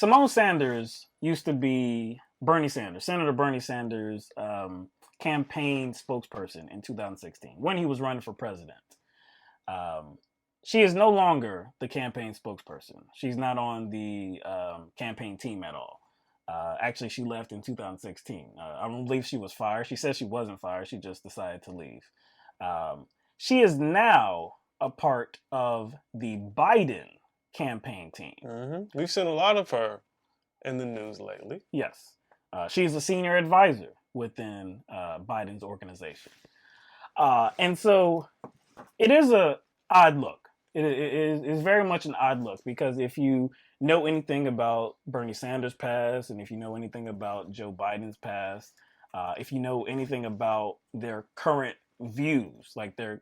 Symone Sanders used to be Bernie Sanders, Senator Bernie Sanders' campaign spokesperson in 2016 when he was running for president. Um, she is no longer the campaign spokesperson. She's not on the campaign team at all. Actually, she left in 2016. I don't believe she was fired. She said she wasn't fired. She just decided to leave. She is now a part of the Biden campaign team. Mm-hmm. We've seen a lot of her in the news lately. Yes. She's a senior advisor within Biden's organization. And so it is a odd look. It is very much an odd look because if you know anything about Bernie Sanders' past and if you know anything about Joe Biden's past, if you know anything about their current views, like the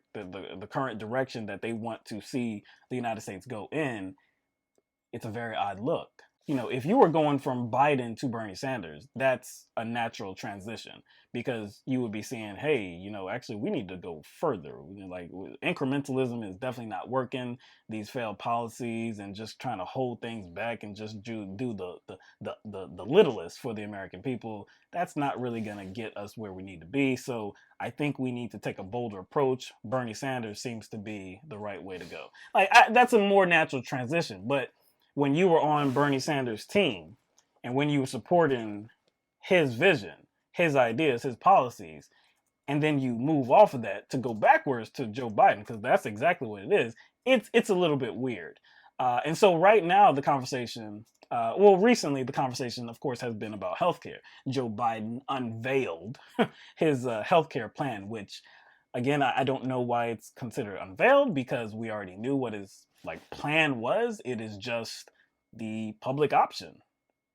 current direction that they want to see the United States go in, it's a very odd look. You know, if you were going from Biden to Bernie Sanders, that's a natural transition because you would be saying, hey, you know, actually we need to go further. Like incrementalism is definitely not working. These failed policies and just trying to hold things back and just do the littlest for the American people. That's not really going to get us where we need to be. So I think we need to take a bolder approach. Bernie Sanders seems to be the right way to go. Like that's a more natural transition, but when you were on Bernie Sanders' team and when you were supporting his vision, his ideas, his policies, and then you move off of that to go backwards to Joe Biden, because that's exactly what it is, it's a little bit weird. And so right now the conversation, recently the conversation, of course, has been about healthcare. Joe Biden unveiled his healthcare plan, which, again, I don't know why it's considered unveiled because we already knew what his plan was. It is just the public option.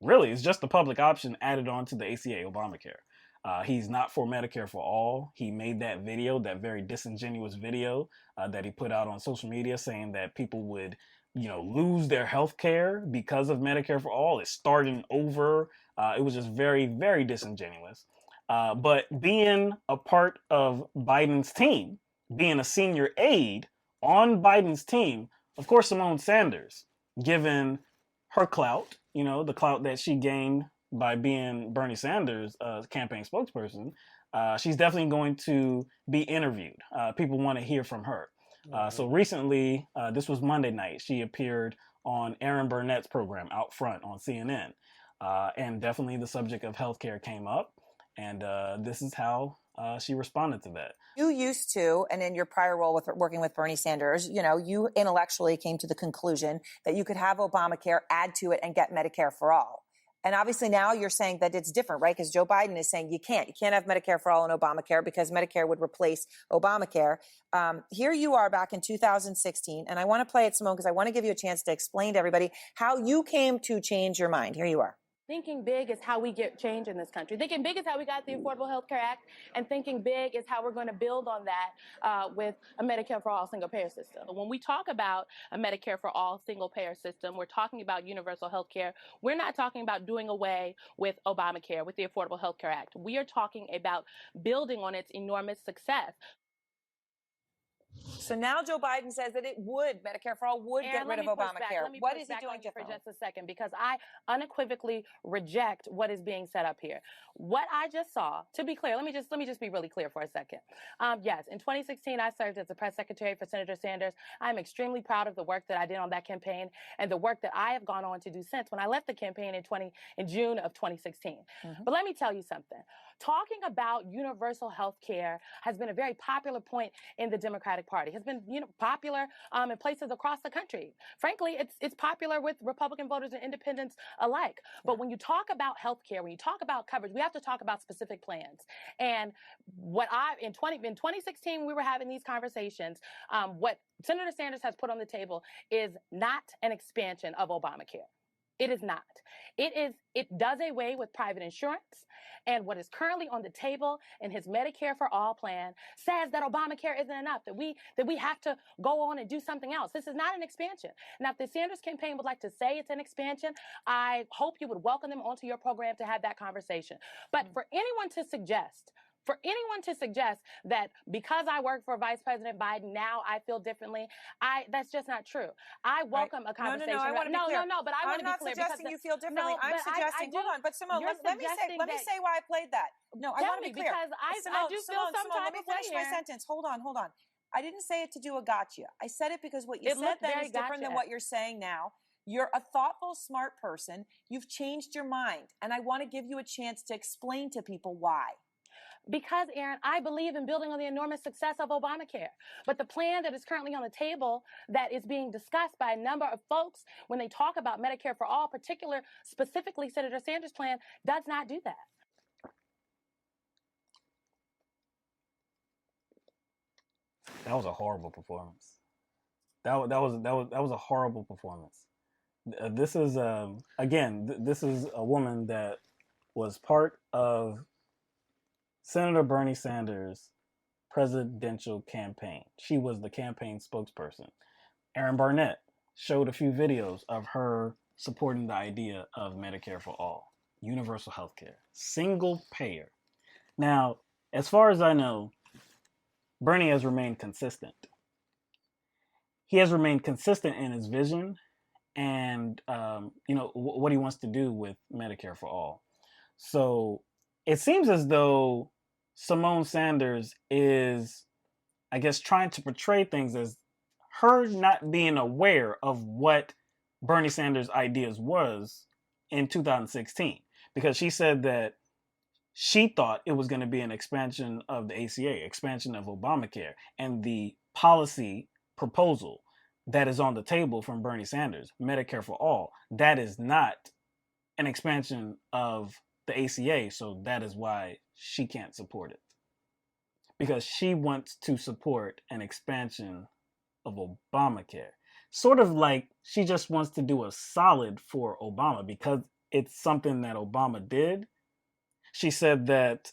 Really, it's just the public option added on to the ACA, Obamacare. He's not for Medicare for all. He made that video, that very disingenuous video that he put out on social media saying that people would, lose their health care because of Medicare for all. It's starting over. It was just very, very disingenuous. But being a part of Biden's team, being a senior aide on Biden's team, of course, Symone Sanders, given her clout, the clout that she gained by being Bernie Sanders' campaign spokesperson, she's definitely going to be interviewed. People want to hear from her. So recently, this was Monday night, she appeared on Aaron Burnett's program Out Front on CNN. And definitely the subject of healthcare came up. And this is how she responded to that. You used to, and in your prior role with working with Bernie Sanders, you intellectually came to the conclusion that you could have Obamacare, add to it, and get Medicare for all. And obviously now you're saying that it's different, right? Because Joe Biden is saying you can't have Medicare for all and Obamacare because Medicare would replace Obamacare. Here you are back in 2016, and I want to play it, Symone, because I want to give you a chance to explain to everybody how you came to change your mind. Here you are. Thinking big is how we get change in this country. Thinking big is how we got the Affordable Health Care Act, and thinking big is how we're going to build on that with a Medicare for all single-payer system. When we talk about a Medicare for all single-payer system, we're talking about universal health care. We're not talking about doing away with Obamacare, with the Affordable Health Care Act. We are talking about building on its enormous success. So now Joe Biden says that Medicare for all would get rid of Obamacare. What is he doing different? For just a second, because I unequivocally reject what is being set up here. What I just saw, to be clear, let me just be really clear for a second. Yes, in 2016, I served as the press secretary for Senator Sanders. I'm extremely proud of the work that I did on that campaign and the work that I have gone on to do since when I left the campaign in June of 2016. Mm-hmm. But let me tell you something. Talking about universal health care has been a very popular point in the Democratic Party. Has been popular in places across the country. Frankly, it's popular with Republican voters and independents alike. But when you talk about health care, when you talk about coverage, we have to talk about specific plans. And in 2016, we were having these conversations. What Senator Sanders has put on the table is not an expansion of Obamacare. It is not. It does away with private insurance. And what is currently on the table in his Medicare for All plan says that Obamacare isn't enough, that we have to go on and do something else. This is not an expansion. Now, if the Sanders campaign would like to say it's an expansion, I hope you would welcome them onto your program to have that conversation. But for anyone to suggest for anyone to suggest that because I work for Vice President Biden, now I feel differently, that's just not true. I welcome a conversation. No, I want to be clear. But I want to be clear. I'm not suggesting you feel differently. No, I'm but suggesting, hold on, but Symone, you're let me say why I played that. No, I want to be clear. Because I do feel some Symone, let type me of way finish my here. sentence. Hold on. I didn't say it to do a gotcha. I said it because what you It said looked then very is different than gotcha. what you're saying now. You're a thoughtful, smart person. You've changed your mind. And I want to give you a chance to explain to people why. Because, Aaron, I believe in building on the enormous success of Obamacare. But the plan that is currently on the table that is being discussed by a number of folks when they talk about Medicare for all, specifically Senator Sanders' plan, does not do that. That was a horrible performance. That was a horrible performance. This is this is a woman that was part of Senator Bernie Sanders' presidential campaign. She was the campaign spokesperson. Aaron Barnett showed a few videos of her supporting the idea of Medicare for all, universal health care, single payer. Now, as far as I know, Bernie has remained consistent. He has remained consistent in his vision and what he wants to do with Medicare for all. So it seems as though Symone Sanders is, I guess, trying to portray things as her not being aware of what Bernie Sanders' ideas was in 2016, because she said that she thought it was going to be an expansion of the ACA, expansion of Obamacare, and the policy proposal that is on the table from Bernie Sanders, Medicare for all, that is not an expansion of the ACA, so that is why she can't support it. Because she wants to support an expansion of Obamacare. Sort of like she just wants to do a solid for Obama because it's something that Obama did. She said that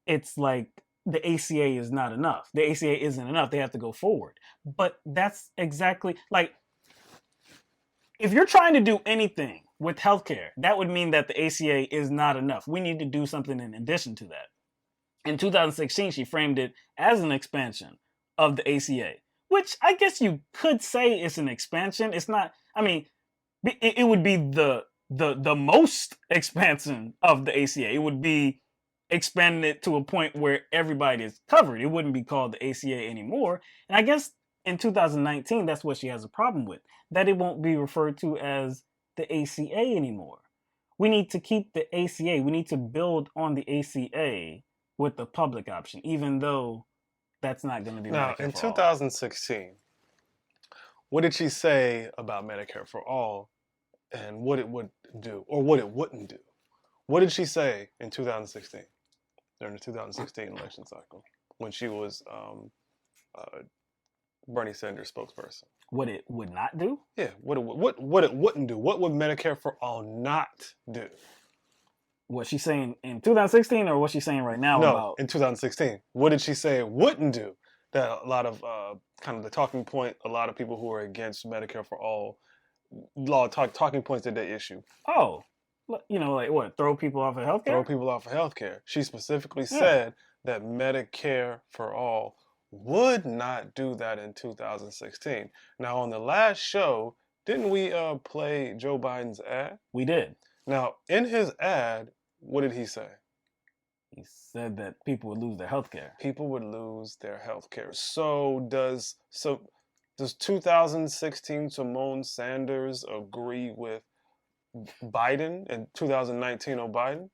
it's like the ACA is not enough. The ACA isn't enough. They have to go forward. But that's exactly like, if you're trying to do anything with healthcare, that would mean that the ACA is not enough. We need to do something in addition to that. In 2016, she framed it as an expansion of the ACA, which I guess you could say is an expansion. It's not, I mean, it would be the most expansion of the ACA. It would be expanding it to a point where everybody is covered. It wouldn't be called the ACA anymore. And I guess in 2019, that's what she has a problem with, that it won't be referred to as the ACA anymore. We need to keep the ACA. We need to build on the ACA with the public option, even though that's not going to be now Medicare in for all. 2016. What did she say about Medicare for all and what it would do or what it wouldn't do? What did she say in 2016 during the 2016 election cycle when she was Bernie Sanders spokesperson? What it would not do? Yeah, what it wouldn't do. What would Medicare for all not do? What she's saying in 2016 or what she's saying right now about? In 2016. What did she say it wouldn't do? That a lot of kind of the talking point, a lot of people who are against Medicare for all talking points that they issue. Oh, like what? Throw people off of healthcare? Throw people off of healthcare. She specifically said that Medicare for all would not do that in 2016. Now, on the last show, didn't we play Joe Biden's ad? We did. Now, in his ad, what did he say? He said that people would lose their health care. People would lose their health care. So does 2016 Symone Sanders agree with Biden and 2019 O'Biden?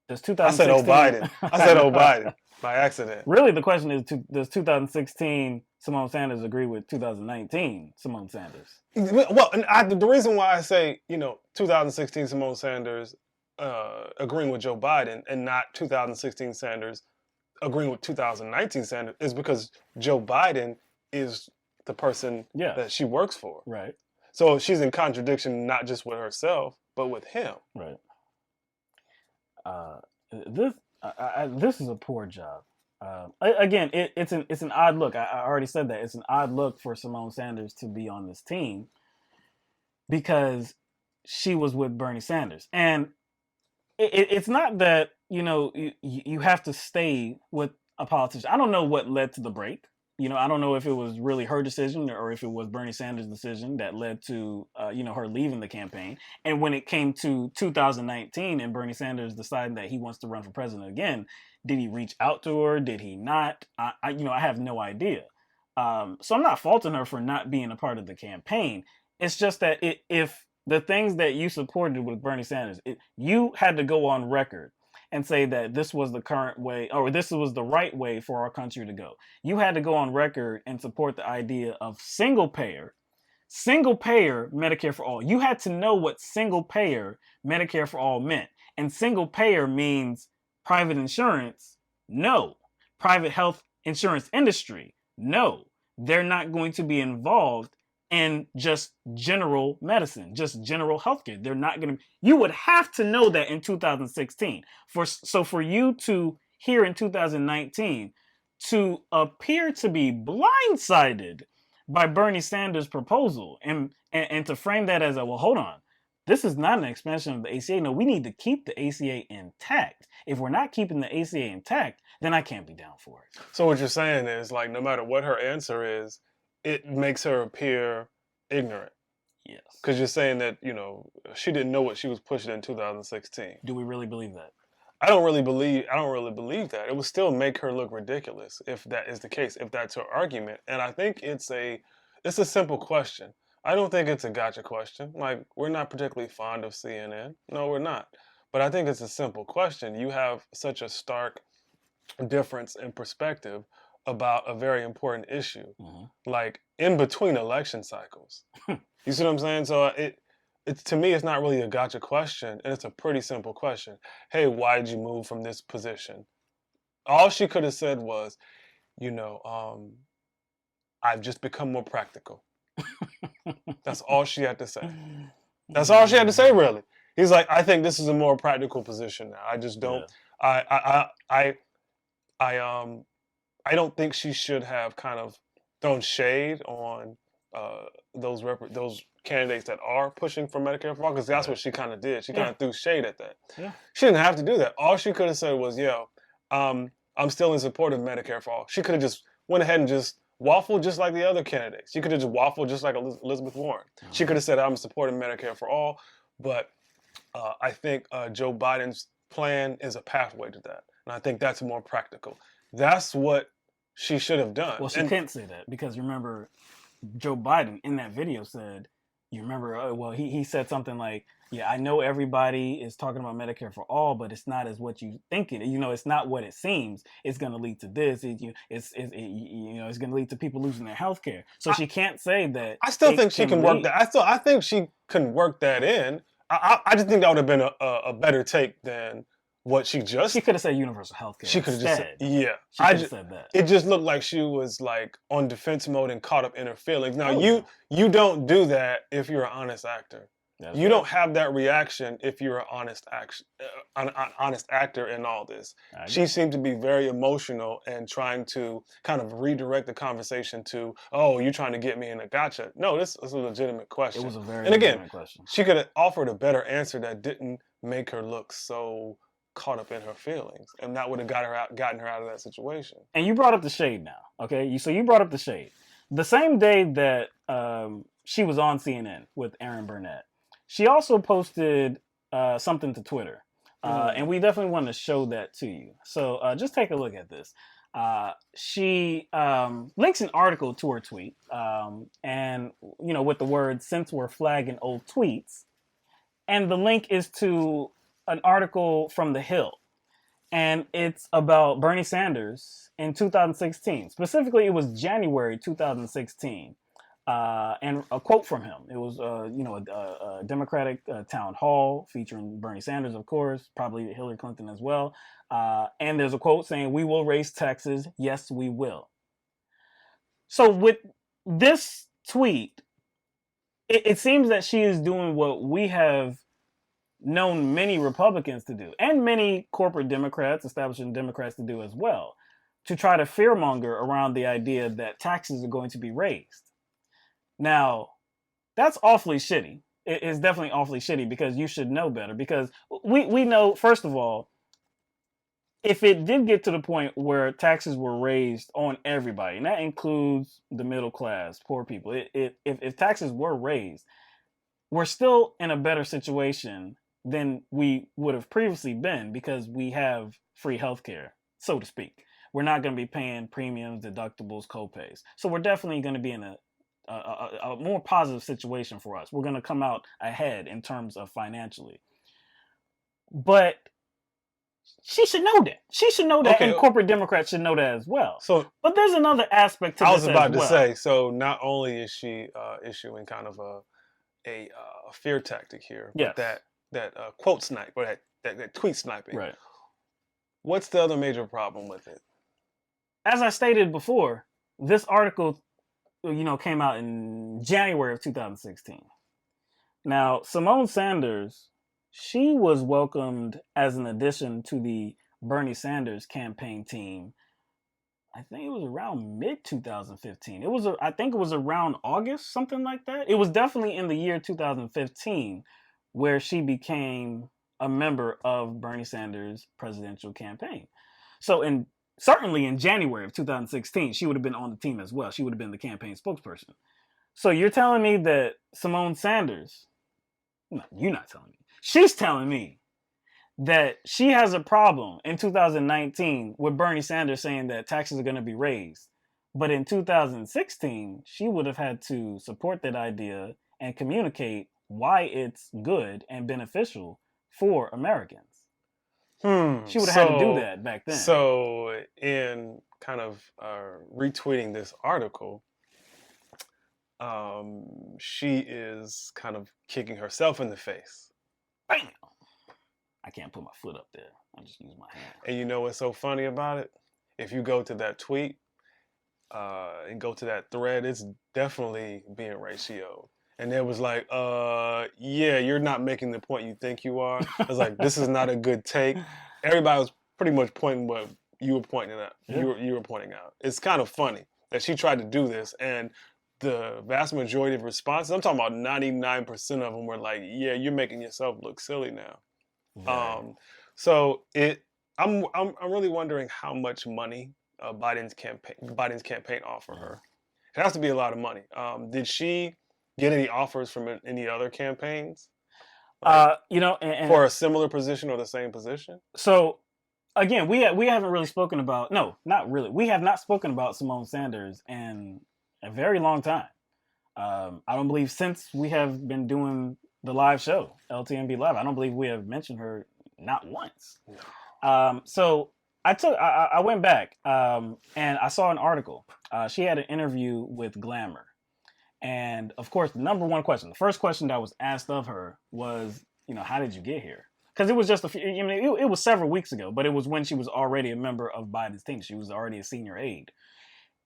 Does 2016... I said O'Biden. I said O'Biden by accident. Really, the question is, does 2016 Symone Sanders agree with 2019 Symone Sanders? Well, and the reason why I say, 2016 Symone Sanders agreeing with Joe Biden and not 2016 Sanders agreeing with 2019 Sanders is because Joe Biden is the person that she works for. Right. So she's in contradiction not just with herself, but with him. Right. This is a poor job. Again, it's an odd look. I already said that. It's an odd look for Symone Sanders to be on this team because she was with Bernie Sanders. And it's not that, you have to stay with a politician. I don't know what led to the break. I don't know if it was really her decision or if it was Bernie Sanders' decision that led to, her leaving the campaign. And when it came to 2019 and Bernie Sanders deciding that he wants to run for president again, did he reach out to her? Did he not? I have no idea. So I'm not faulting her for not being a part of the campaign. It's just that if the things that you supported with Bernie Sanders, you had to go on record and say that this was the current way or this was the right way for our country to go. You had to go on record and support the idea of single payer Medicare for all. You had to know what single payer Medicare for all meant. And single payer means private insurance. No. Private health insurance industry. No. They're not going to be involved in just general medicine, just general healthcare. They're not going to. You would have to know that in 2016. So for you to here in 2019 to appear to be blindsided by Bernie Sanders' proposal and to frame that as well, hold on. This is not an expansion of the ACA. No, we need to keep the ACA intact. If we're not keeping the ACA intact, then I can't be down for it. So what you're saying is, like, no matter what her answer is, it makes her appear ignorant. Yes. Because you're saying that, she didn't know what she was pushing in 2016. Do we really believe that? I don't really believe that. It would still make her look ridiculous if that is the case, if that's her argument. And I think it's a simple question. I don't think it's a gotcha question. Like, we're not particularly fond of CNN. No, we're not. But I think it's a simple question. You have such a stark difference in perspective about a very important issue, like in between election cycles. You see what I'm saying? So it's to me, it's not really a gotcha question, and it's a pretty simple question. Hey, why did you move from this position? All she could have said was, I've just become more practical. That's all she had to say. That's all she had to say, really. He's like, I think this is a more practical position now. I just don't. Yeah. I don't think she should have kind of thrown shade on those candidates that are pushing for Medicare for all, because that's what she kind of did. She kind of threw shade at that. Yeah. She didn't have to do that. All she could have said was, I'm still in support of Medicare for all. She could have just went ahead and just waffled just like the other candidates. She could have just waffled just like Elizabeth Warren. She could have said, I'm supporting Medicare for all, but I think Joe Biden's plan is a pathway to that. And I think that's more practical. That's what she should have done. Well, she can't say that because remember, Joe Biden in that video said, he said something like, yeah, I know everybody is talking about Medicare for all, but it's not as what you think it. It's not what it seems. It's going to lead to this. It's going to lead to people losing their health care. So she can't say that. I still think she can work that. I think she can work that in. I just think that would have been a better take than what she just. She could have said universal health care. She could have just said, yeah. She could have said that. It just looked like she was like on defense mode and caught up in her feelings. Now you don't do that if you're an honest actor. That's you don't have that reaction if you're an honest actor in all this. She seemed to be very emotional and trying to kind of redirect the conversation to, oh, you're trying to get me in a gotcha. No, this is a legitimate question. It was a very legitimate question. She could have offered a better answer that didn't make her look so caught up in her feelings, and that would have gotten her out of that situation. And you brought up the shade now, okay? So you brought up the shade. The same day that she was on CNN with Aaron Burnett, she also posted something to Twitter, and we definitely want to show that to you. So just take a look at this. She links an article to her tweet, and with the words "since we're flagging old tweets," and the link is to an article from The Hill, and it's about Bernie Sanders in 2016. Specifically, it was January 2016. And a quote from him. It was, a Democratic town hall featuring Bernie Sanders, of course, probably Hillary Clinton as well. And there's a quote saying, "We will raise taxes. Yes, we will." So with this tweet, it seems that she is doing what we have known many Republicans to do, and many corporate Democrats, establishing Democrats to do as well, to try to fearmonger around the idea that taxes are going to be raised. Now, that's awfully shitty, it's definitely awfully shitty because you should know better. Because we know, first of all, if it did get to the point where taxes were raised on everybody, and that includes the middle class, poor people, if taxes were raised, we're still in a better situation than we would have previously been because we have free healthcare, so to speak. We're not going to be paying premiums, deductibles, copays. So we're definitely going to be in a more positive situation for us. We're going to come out ahead in terms of financially. But she should know that. She should know that, Okay. and corporate Democrats should know that as well. So but there's another aspect to I this was about as to well. say, so not only is she issuing kind of a fear tactic here, but Yes. that quote snipe or that tweet sniping. Right. What's the other major problem with it? As I stated before, this article, came out in January of 2016. Now, Symone Sanders, she was welcomed as an addition to the Bernie Sanders campaign team. I think it was around mid 2015. I think it was around August, something like that. It was definitely in the year 2015 where she became a member of Bernie Sanders' presidential campaign. So certainly in January of 2016, she would have been on the team as well. She would have been the campaign spokesperson. So you're telling me that Symone Sanders, no, you're not telling me. She's telling me that she has a problem in 2019 with Bernie Sanders saying that taxes are going to be raised. But in 2016, she would have had to support that idea and communicate why it's good and beneficial for Americans. She would have had to do that back then. So in kind of retweeting this article, she is kind of kicking herself in the face. Bam! I can't put my foot up there. I just use my hand. And you know what's so funny about it? If you go to that tweet and go to that thread, it's definitely being ratioed. And it was like, yeah, you're not making the point you think you are. I was like, this is not a good take. Everybody was pretty much pointing what you were pointing out. Yeah. You were pointing out. It's kind of funny that she tried to do this, and the vast majority of responses, I'm talking about 99% of them, were like, yeah, you're making yourself look silly now. So I'm really wondering how much money Biden's campaign offered her. It has to be a lot of money. Did she get any offers from any other campaigns? And for a similar position or the same position? So again, we haven't really spoken about, no, not really. We have not spoken about Symone Sanders in a very long time. I don't believe since we have been doing the live show, LTMB Live, I don't believe we have mentioned her not once. No. So I went back and I saw an article. She had an interview with Glamour. And of course, the number one question, the first question that was asked of her was, how did you get here? Because it was just it was several weeks ago, but it was when she was already a member of Biden's team. She was already a senior aide.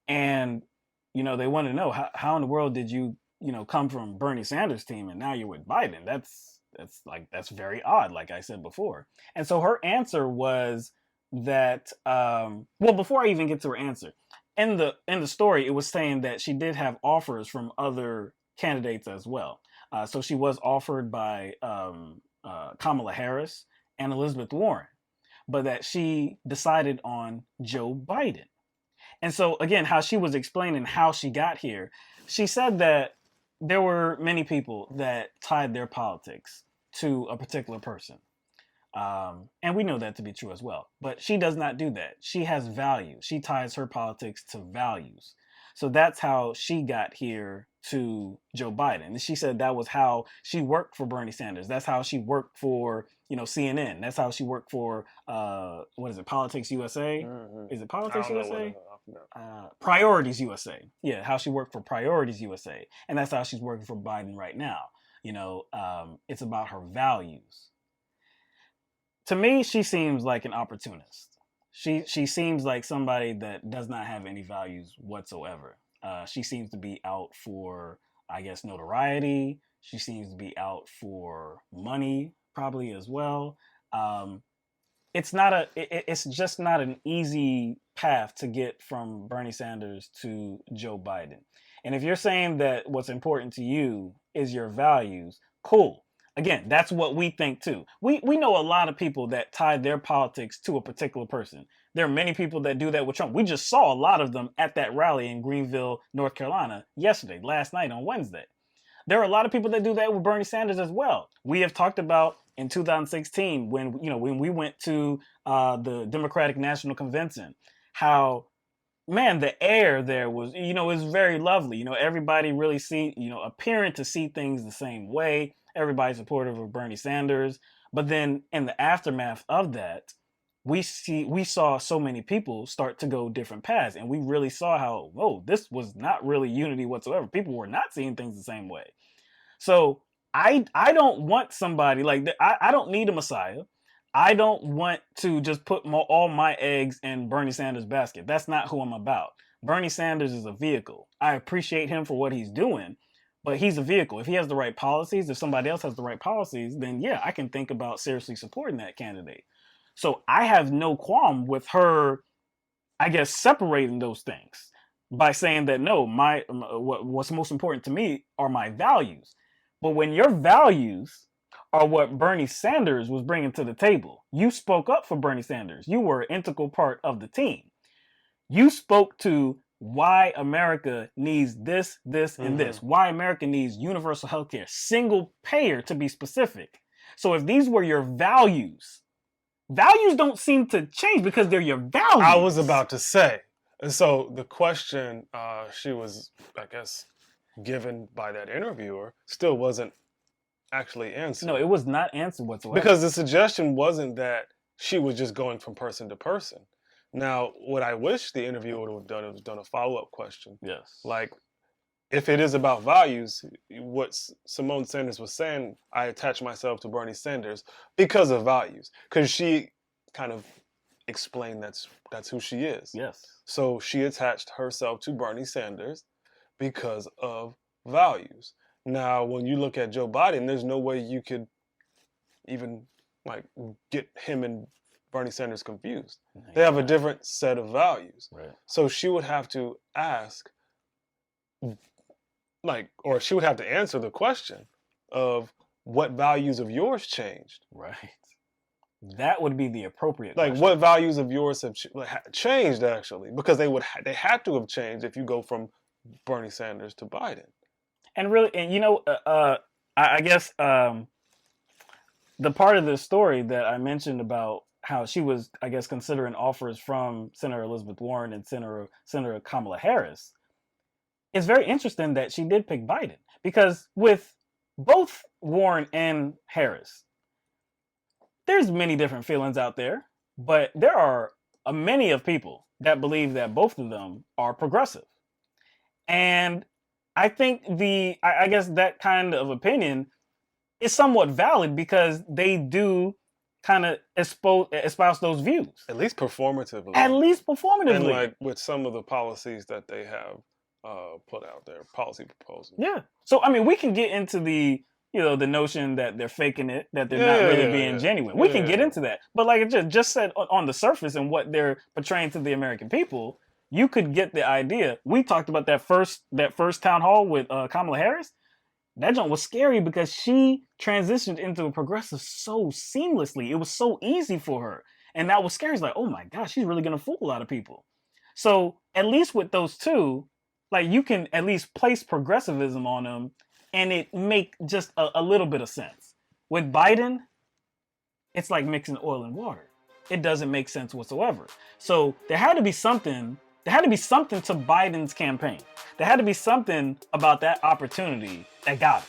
And, they wanted to know how in the world did you, come from Bernie Sanders' team and now you're with Biden? That's very odd, like I said before. And so her answer was that, before I even get to her answer, in the story, it was saying that she did have offers from other candidates as well. So she was offered by Kamala Harris and Elizabeth Warren, but that she decided on Joe Biden. And so again, how she was explaining how she got here, she said that there were many people that tied their politics to a particular person. And we know that to be true as well. But she does not do that. She has values. She ties her politics to values. So that's how she got here to Joe Biden. And she said that was how she worked for Bernie Sanders. That's how she worked for, CNN. That's how she worked for, what is it, Politics USA? Mm-hmm. Is it Politics USA? No. Priorities USA. Yeah, how she worked for Priorities USA. And that's how she's working for Biden right now. It's about her values. To me, she seems like an opportunist. She seems like somebody that does not have any values whatsoever. She seems to be out for, I guess, notoriety. She seems to be out for money, probably as well. It's just not an easy path to get from Bernie Sanders to Joe Biden. And if you're saying that what's important to you is your values, Cool. Again, that's what we think too. We know a lot of people that tie their politics to a particular person. There are many people that do that with Trump. We just saw a lot of them at that rally in Greenville, North Carolina last night on Wednesday. There are a lot of people that do that with Bernie Sanders as well. We have talked about in 2016 when we went to the Democratic National Convention, how, man, the air there was, is very lovely. Everybody really appearing to see things the same way. Everybody's supportive of Bernie Sanders. But then in the aftermath of that, we saw so many people start to go different paths. And we really saw how, this was not really unity whatsoever. People were not seeing things the same way. So I don't want somebody like that. I don't need a messiah. I don't want to just put all my eggs in Bernie Sanders' basket. That's not who I'm about. Bernie Sanders is a vehicle. I appreciate him for what he's doing, but he's a vehicle. If he has the right policies, if somebody else has the right policies, then yeah, I can think about seriously supporting that candidate. So I have no qualm with her, I guess, separating those things by saying that, no, what's most important to me are my values. But when your values are what Bernie Sanders was bringing to the table, you spoke up for Bernie Sanders. You were an integral part of the team. You spoke to why America needs this, and this. Why America needs universal health care, single payer to be specific. So if these were your values don't seem to change because they're your values. I was about to say. And so the question she was, I guess, given by that interviewer still wasn't actually answered. No, it was not answered whatsoever. Because the suggestion wasn't that she was just going from person to person. Now, what I wish the interviewer would have done is done a follow-up question. Yes. Like, if it is about values, what Symone Sanders was saying, I attach myself to Bernie Sanders because of values. Because she kind of explained that's who she is. Yes. So she attached herself to Bernie Sanders because of values. Now, when you look at Joe Biden, there's no way you could even get him and Bernie Sanders confused. They have a different set of values. Right. So she would have to ask, or she would have to answer the question of what values of yours changed. Right. That would be the appropriate question. What values of yours have changed, actually? Because they had to have changed if you go from Bernie Sanders to Biden. And really, I guess the part of the story that I mentioned about how she was, I guess, considering offers from Senator Elizabeth Warren and Senator Kamala Harris, it's very interesting that she did pick Biden. Because with both Warren and Harris, there's many different feelings out there, but there are many of people that believe that both of them are progressive. And I think I guess that kind of opinion is somewhat valid because they do kind of espouse those views. At least performatively. And with some of the policies that they have put out there, policy proposals. Yeah. So, I mean, we can get into the notion that they're faking it, that they're not really being genuine. We can get into that. But like I just said, on the surface and what they're portraying to the American people, you could get the idea. We talked about that first town hall with Kamala Harris. That joint was scary because she transitioned into a progressive so seamlessly. It was so easy for her. And that was scary. It's like, oh my gosh, she's really going to fool a lot of people. So at least with those two, you can at least place progressivism on them and it make just a little bit of sense. With Biden, it's like mixing oil and water. It doesn't make sense whatsoever. So there had to be something to Biden's campaign. There had to be something about that opportunity that got it.